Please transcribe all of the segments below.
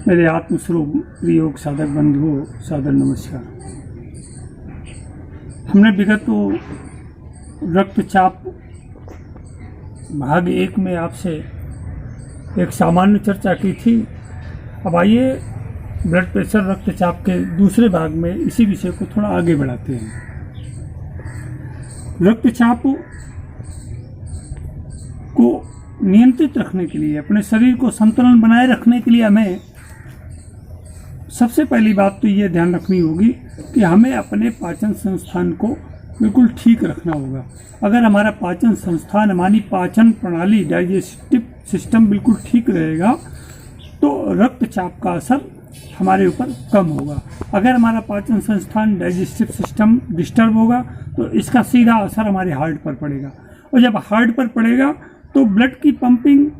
मेरे आत्मस्वरूप योग साधक बंधुओं, सादर नमस्कार। हमने विगत रक्तचाप भाग 1 में आपसे एक सामान्य चर्चा की थी। अब आइए ब्लड प्रेशर रक्तचाप के दूसरे भाग में इसी विषय को थोड़ा आगे बढ़ाते हैं। रक्तचाप को नियंत्रित रखने के लिए, अपने शरीर को संतुलन बनाए रखने के लिए हमें सबसे पहली बात तो ये ध्यान रखनी होगी कि हमें अपने पाचन संस्थान को बिल्कुल ठीक रखना होगा। अगर हमारा पाचन संस्थान, हमारी पाचन प्रणाली, डाइजेस्टिव सिस्टम बिल्कुल ठीक रहेगा तो रक्तचाप का असर हमारे ऊपर कम होगा। अगर हमारा पाचन संस्थान, डाइजेस्टिव सिस्टम डिस्टर्ब होगा तो इसका सीधा असर हमारे हार्ट पर पड़ेगा, और जब हार्ट पर पड़ेगा तो ब्लड की पंपिंग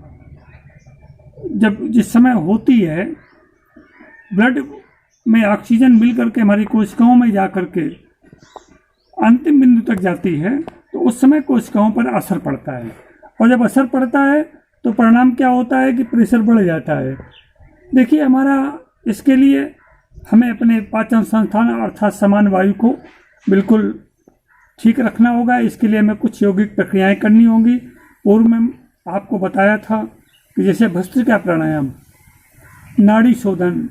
जिस समय होती है, ब्लड में ऑक्सीजन मिल करके हमारी कोशिकाओं में जा करके अंतिम बिंदु तक जाती है, तो उस समय कोशिकाओं पर असर पड़ता है, और जब असर पड़ता है तो परिणाम क्या होता है कि प्रेशर बढ़ जाता है। देखिए, हमारा इसके लिए हमें अपने पाचन संस्थान अर्थात समान वायु को बिल्कुल ठीक रखना होगा। इसके लिए हमें कुछ यौगिक प्रक्रियाएं करनी होंगी। पूर्व में आपको बताया था कि जैसे भस्त्रिका प्राणायाम, नाड़ी शोधन,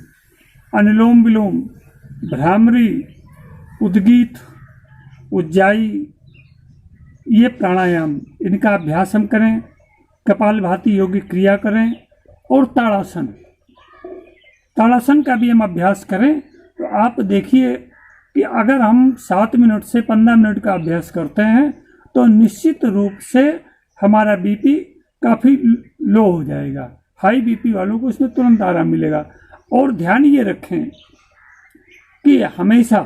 अनुलोम विलोम, भ्रामरी, उद्गीत, उज्जाई, ये प्राणायाम, इनका अभ्यास हम करें। कपालभाति यौगिक क्रिया करें और ताड़ासन का भी हम अभ्यास करें। तो आप देखिए कि अगर हम 7 मिनट से 15 मिनट का अभ्यास करते हैं तो निश्चित रूप से हमारा बीपी काफ़ी लो हो जाएगा। हाई बीपी वालों को इसमें तुरंत आराम मिलेगा। और ध्यान ये रखें कि हमेशा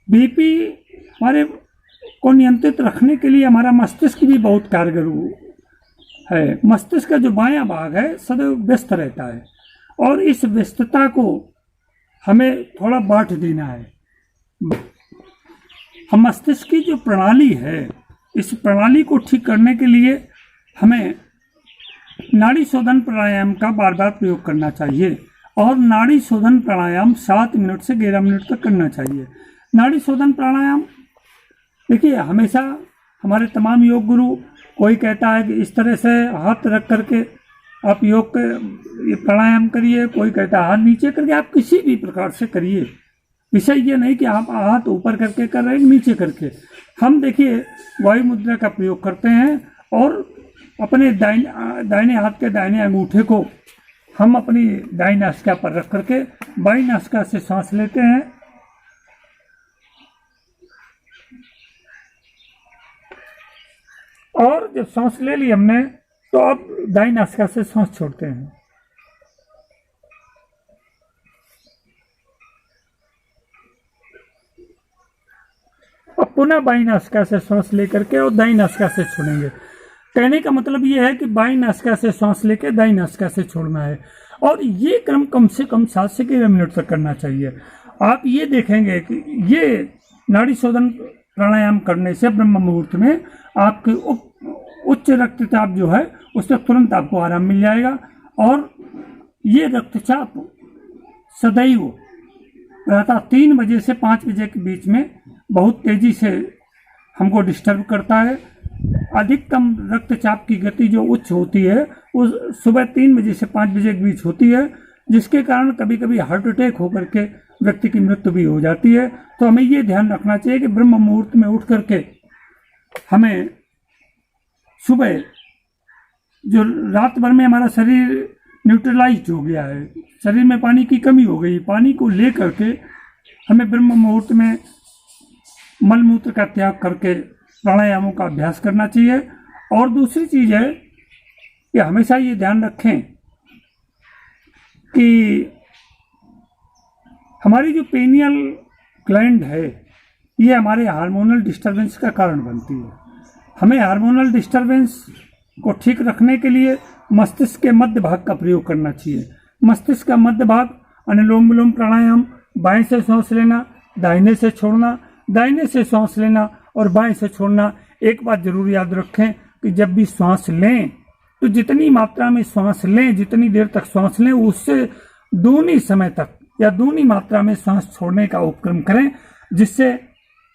बीपी हमारे को नियंत्रित रखने के लिए हमारा मस्तिष्क भी बहुत कारगर है। मस्तिष्क का जो बायां भाग है सदैव व्यस्त रहता है, और इस व्यस्तता को हमें थोड़ा बांट देना है। हम मस्तिष्क की जो प्रणाली है, इस प्रणाली को ठीक करने के लिए हमें नाड़ी शोधन प्राणायाम का बार बार प्रयोग करना चाहिए, और नाड़ी शोधन प्राणायाम 7 मिनट से 11 मिनट तक करना चाहिए। नाड़ी शोधन प्राणायाम देखिए, हमेशा हमारे तमाम योग गुरु, कोई कहता है कि इस तरह से हाथ रख करके आप योग के प्राणायाम करिए, कोई कहता है हाथ नीचे करके। आप किसी भी प्रकार से करिए, विषय ये नहीं कि आप हाथ ऊपर करके कर रहे हैं, नीचे करके। हम देखिए वायु मुद्रा का प्रयोग करते हैं, और अपने दाहिने हाथ के दाहिने अंगूठे को हम अपनी दाहिनी नासिका पर रख करके बाईं नासिका से सांस लेते हैं, और जब सांस ले ली हमने तो अब दाईं नासिका से सांस छोड़ते हैं। अब पुनः बाईं नासिका से सांस लेकर के और दाईं नासिका से छोड़ेंगे। कहने का मतलब ये है कि बाईं नासिका से सांस लेकर दाईं नासिका से छोड़ना है, और ये क्रम कम से कम 7 से 11 मिनट तक करना चाहिए। आप ये देखेंगे कि ये नाड़ी शोधन प्राणायाम करने से ब्रह्म मुहूर्त में आपके उच्च रक्तचाप जो है उससे तुरंत आपको आराम मिल जाएगा। और ये रक्तचाप सदैव प्रातः 3 बजे से 5 बजे के बीच में बहुत तेजी से हमको डिस्टर्ब करता है। अधिकतम रक्तचाप की गति जो उच्च होती है वो सुबह 3 बजे से 5 बजे के बीच होती है, जिसके कारण कभी कभी हार्ट अटैक होकर के व्यक्ति की मृत्यु भी हो जाती है। तो हमें ये ध्यान रखना चाहिए कि ब्रह्म मुहूर्त में उठ करके हमें सुबह, जो रात भर में हमारा शरीर न्यूट्रलाइज्ड हो गया है, शरीर में पानी की कमी हो गई, पानी को ले करके हमें ब्रह्म मुहूर्त में मल मूत्र का त्याग करके प्राणायामों का अभ्यास करना चाहिए। और दूसरी चीज़ है कि हमेशा ये ध्यान रखें कि हमारी जो पेनियल ग्लैंड है ये हमारे हार्मोनल डिस्टर्बेंस का कारण बनती है। हमें हार्मोनल डिस्टर्बेंस को ठीक रखने के लिए मस्तिष्क के मध्य भाग का प्रयोग करना चाहिए। मस्तिष्क का मध्य भाग, अनुलोम विलोम प्राणायाम, बाएं से सांस लेना, दाहिने से छोड़ना, दाहिने से सांस लेना और बाएं से छोड़ना। एक बात जरूर याद रखें कि जब भी सांस लें तो जितनी मात्रा में श्वास लें, जितनी देर तक श्वास लें, उससे दूनी समय तक या दूनी मात्रा में श्वास छोड़ने का उपक्रम करें, जिससे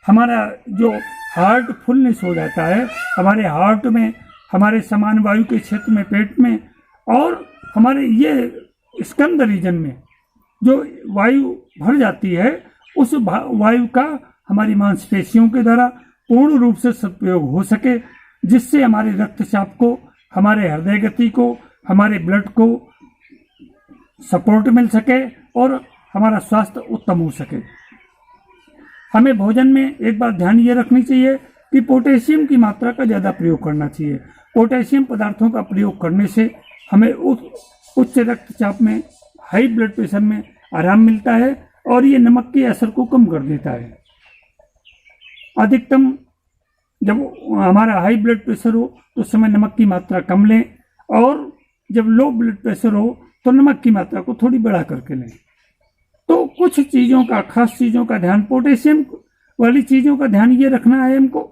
हमारा जो हार्ट फुलनेस हो जाता है, हमारे हार्ट में, हमारे समान वायु के क्षेत्र में, पेट में और हमारे ये स्कंद रीजन में जो वायु भर जाती है, उस वायु का हमारी मांसपेशियों के द्वारा पूर्ण रूप से सदुपयोग हो सके, जिससे हमारे रक्तचाप को, हमारे हृदय गति को, हमारे ब्लड को सपोर्ट मिल सके और हमारा स्वास्थ्य उत्तम हो सके। हमें भोजन में एक बात ध्यान ये रखनी चाहिए कि पोटेशियम की मात्रा का ज़्यादा प्रयोग करना चाहिए। पोटेशियम पदार्थों का प्रयोग करने से हमें उच्च रक्तचाप में, हाई ब्लड प्रेशर में आराम मिलता है और ये नमक के असर को कम कर देता है। अधिकतम जब हमारा हाई ब्लड प्रेशर हो तो उस समय नमक की मात्रा कम लें, और जब लो ब्लड प्रेशर हो तो नमक की मात्रा को थोड़ी बढ़ा करके लें। तो कुछ चीज़ों का, खास चीज़ों का ध्यान, पोटेशियम वाली चीज़ों का ध्यान ये रखना है हमको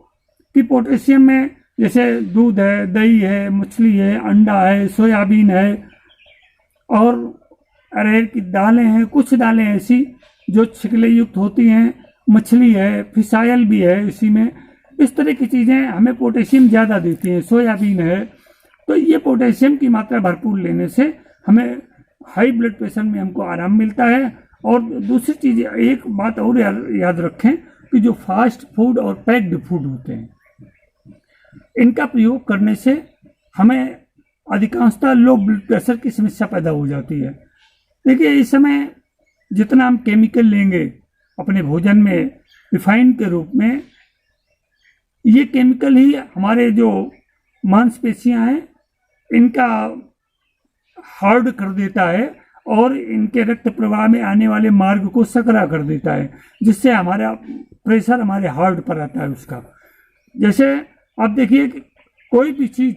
कि पोटेशियम में जैसे दूध है, दही है, मछली है, अंडा है, सोयाबीन है और अरहर की दालें हैं, कुछ दालें ऐसी जो छिकले युक्त होती हैं, मछली है, फिश ऑयल भी है इसी में, इस तरह की चीज़ें हमें पोटेशियम ज़्यादा देती हैं, सोयाबीन है। तो ये पोटेशियम की मात्रा भरपूर लेने से हमें हाई ब्लड प्रेशर में हमको आराम मिलता है। और दूसरी चीज़, एक बात और याद रखें कि जो फास्ट फूड और पैक्ड फूड होते हैं, इनका प्रयोग करने से हमें अधिकांशतः लो ब्लड प्रेशर की समस्या पैदा हो जाती है। देखिए, इस समय जितना हम केमिकल लेंगे अपने भोजन में रिफाइन के रूप में, ये केमिकल ही हमारे जो मांसपेशियां हैं इनका हार्ड कर देता है और इनके रक्त प्रवाह में आने वाले मार्ग को सकरा कर देता है, जिससे हमारा प्रेशर हमारे हार्ट पर आता है उसका। जैसे आप देखिए कि कोई भी चीज,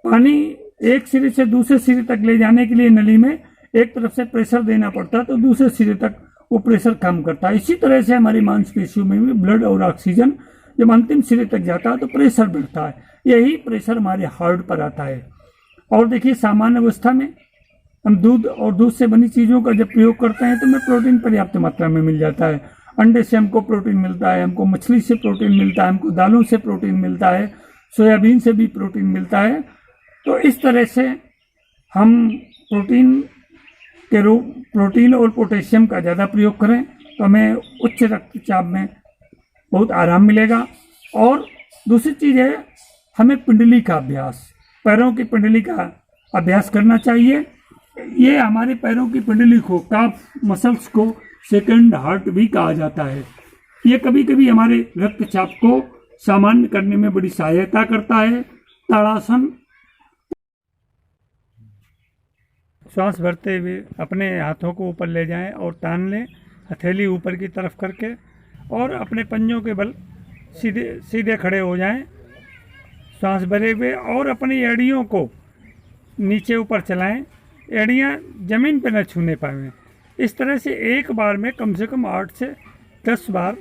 पानी एक सिरे से दूसरे सिरे तक ले जाने के लिए नली में एक तरफ से प्रेशर देना पड़ता है तो दूसरे सिरे तक वो प्रेशर कम करता है। इसी तरह से हमारी मांसपेशियों में भी ब्लड और ऑक्सीजन जब अंतिम सिरे तक जाता है तो प्रेशर बढ़ता है। यही प्रेशर हमारे हार्ट पर आता है। और देखिए, सामान्य अवस्था में हम दूध और दूध से बनी चीज़ों का जब प्रयोग करते हैं तो हमें प्रोटीन पर्याप्त मात्रा में मिल जाता है। अंडे से हमको प्रोटीन मिलता है, हमको मछली से प्रोटीन मिलता है, हमको दालों से प्रोटीन मिलता है, सोयाबीन से भी प्रोटीन मिलता है। तो इस तरह से हम प्रोटीन और पोटेशियम का ज़्यादा प्रयोग करें तो हमें उच्च रक्तचाप में बहुत आराम मिलेगा। और दूसरी चीज़ है, हमें पिंडली का अभ्यास, पैरों की पिंडली का अभ्यास करना चाहिए। ये हमारे पैरों की पिंडली को, काफ मसल्स को सेकंड हार्ट भी कहा जाता है। ये कभी कभी हमारे रक्तचाप को सामान्य करने में बड़ी सहायता करता है। ताड़ासन, श्वास भरते हुए अपने हाथों को ऊपर ले जाएं और तान लें, हथेली ऊपर की तरफ करके, और अपने पंजों के बल सीधे खड़े हो जाएं, श्वास भरे हुए, और अपनी एड़ियों को नीचे ऊपर चलाएं, एड़ियां जमीन पर न छूने पाएं। इस तरह से एक बार में कम से कम 8 से 10 बार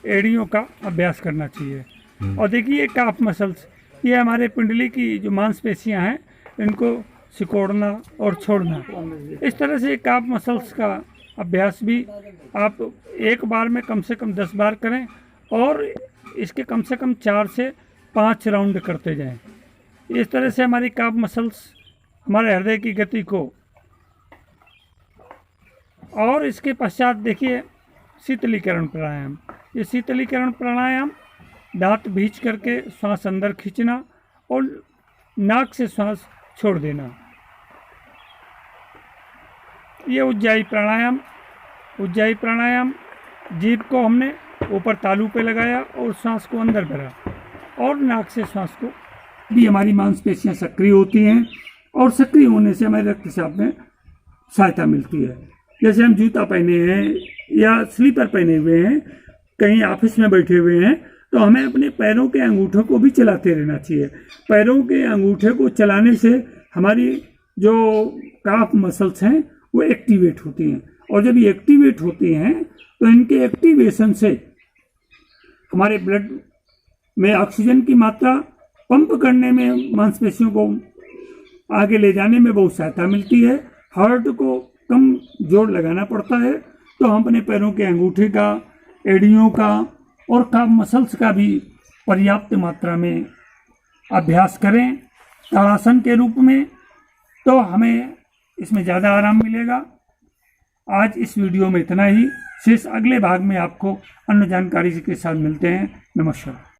एड़ियों का अभ्यास करना चाहिए। और देखिए, काफ मसल्स, ये हमारे पिंडली की जो मांसपेशियां हैं इनको सिकोड़ना और छोड़ना, इस तरह से काफ मसल्स का अभ्यास भी आप एक बार में कम से कम 10 बार करें और इसके कम से कम 4 से 5 राउंड करते जाएं। इस तरह से हमारी काफ मसल्स हमारे हृदय की गति को। और इसके पश्चात देखिए, शीतलीकरण प्राणायाम। ये शीतलीकरण प्राणायाम दांत भींच करके श्वास अंदर खींचना और नाक से श्वास छोड़ देना। ये उज्जाई प्राणायाम, जीभ को हमने ऊपर तालू पे लगाया और श्वास को अंदर भरा और नाक से श्वास को भी, हमारी मांसपेशियां सक्रिय होती हैं और सक्रिय होने से हमारे रक्तचाप में सहायता मिलती है। जैसे हम जूता पहने हैं या स्लीपर पहने हुए हैं, कहीं ऑफिस में बैठे हुए हैं, तो हमें अपने पैरों के अंगूठों को भी चलाते रहना चाहिए। पैरों के अंगूठे को चलाने से हमारी जो काफ मसल्स हैं वो एक्टिवेट होती हैं, और जब ये एक्टिवेट होती हैं तो इनके एक्टिवेशन से हमारे ब्लड में ऑक्सीजन की मात्रा पंप करने में मांसपेशियों को आगे ले जाने में बहुत सहायता मिलती है। हार्ट को कम जोर लगाना पड़ता है, तो हम अपने पैरों के अंगूठे का, एड़ियों का और काफ मसल्स का भी पर्याप्त मात्रा में अभ्यास करें ताड़ासन के रूप में, तो हमें इसमें ज़्यादा आराम मिलेगा। आज इस वीडियो में इतना ही। शेष अगले भाग में आपको अन्य जानकारी के साथ मिलते हैं। नमस्कार।